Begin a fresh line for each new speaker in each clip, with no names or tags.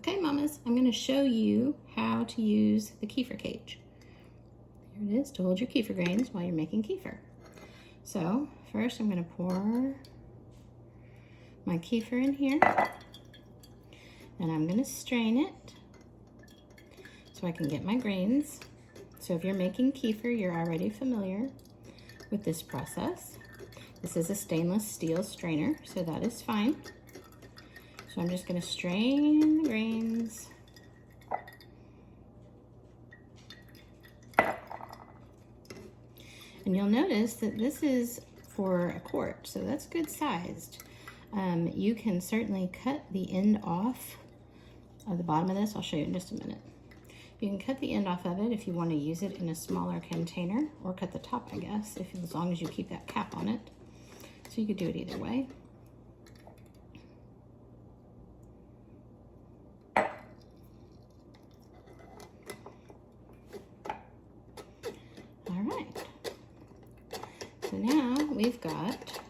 Okay, mamas, I'm going to show you how to use the kefir cage. Here it is to hold your kefir grains while you're making kefir. So first I'm going to pour my kefir in here, and I'm going to strain it so I can get my grains. So if you're making kefir, you're already familiar with this process. This is a stainless steel strainer, so that is fine. So I'm just going to strain the grains. And you'll notice that this is for a quart, so that's good sized. You can certainly cut the end off of the bottom of this. I'll show you in just a minute. You can cut the end off of it if you want to use it in a smaller container, or cut the top, I guess, as long as you keep that cap on it. So you could do it either way. All right. So now we've got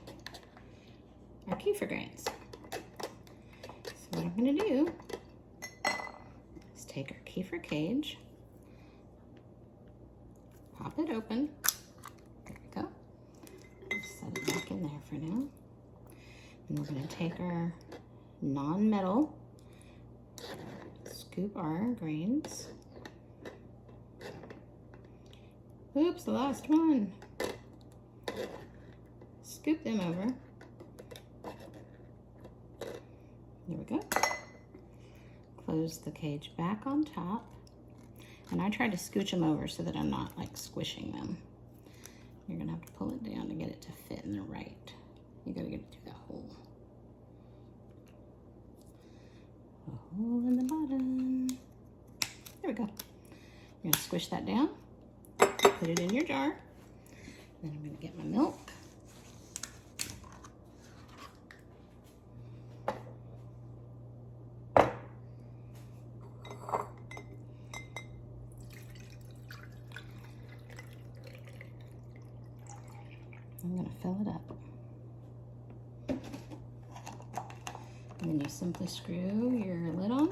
our kefir grains. So what I'm going to do is take our kefir cage, pop it open. There we go. Just set it back in there for now. And we're going to take our non-metal, scoop our grains. Oops, the last one. Scoop them over. There we go. Close the cage back on top. And I tried to scooch them over so that I'm not like squishing them. You're gonna have to pull it down to get it to fit in the right. You gotta get it through that hole. A hole in the bottom. There we go. You're gonna squish that down. Put it in your jar. Then I'm going to get my milk. I'm going to fill it up. And then you simply screw your lid on.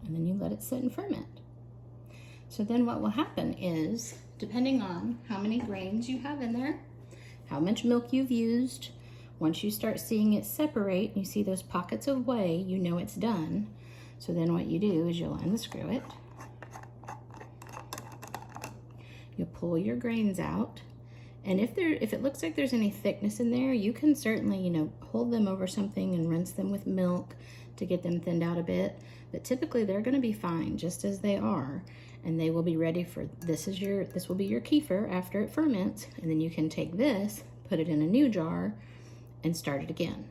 And then you let it sit and ferment. So then what will happen is, depending on how many grains you have in there, how much milk you've used, once you start seeing it separate, you see those pockets of whey, you know it's done. So then what you do is you'll unscrew it. You'll pull your grains out. And if it looks like there's any thickness in there, you can certainly, hold them over something and rinse them with milk to get them thinned out a bit. But typically they're going to be fine just as they are. And they will be ready for, this will be your kefir after it ferments, and then you can take this, put it in a new jar, and start it again.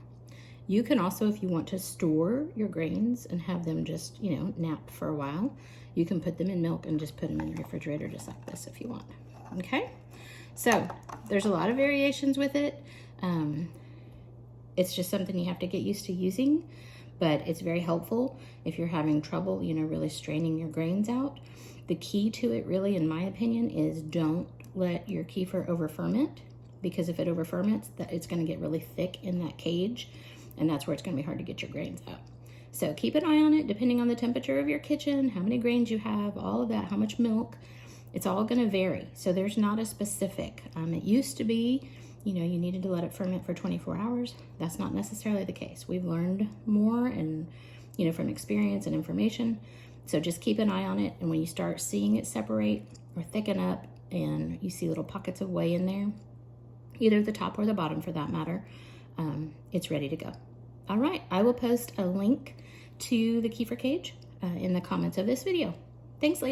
You can also, if you want to store your grains and have them just, nap for a while, you can put them in milk and just put them in the refrigerator just like this if you want, okay? So, there's a lot of variations with it. It's just something you have to get used to using, but it's very helpful if you're having trouble, really straining your grains out. The key to it really, in my opinion, is don't let your kefir over ferment, because if it over ferments, it's going to get really thick in that cage, and that's where it's going to be hard to get your grains out. So keep an eye on it, depending on the temperature of your kitchen, how many grains you have, all of that, how much milk. It's all going to vary. So there's not a specific. It used to be, you needed to let it ferment for 24 hours. That's not necessarily the case. We've learned more and, from experience and information. So just keep an eye on it, and when you start seeing it separate or thicken up and you see little pockets of whey in there, either the top or the bottom for that matter, it's ready to go. All right, I will post a link to the kefir cage in the comments of this video. Thanks, ladies.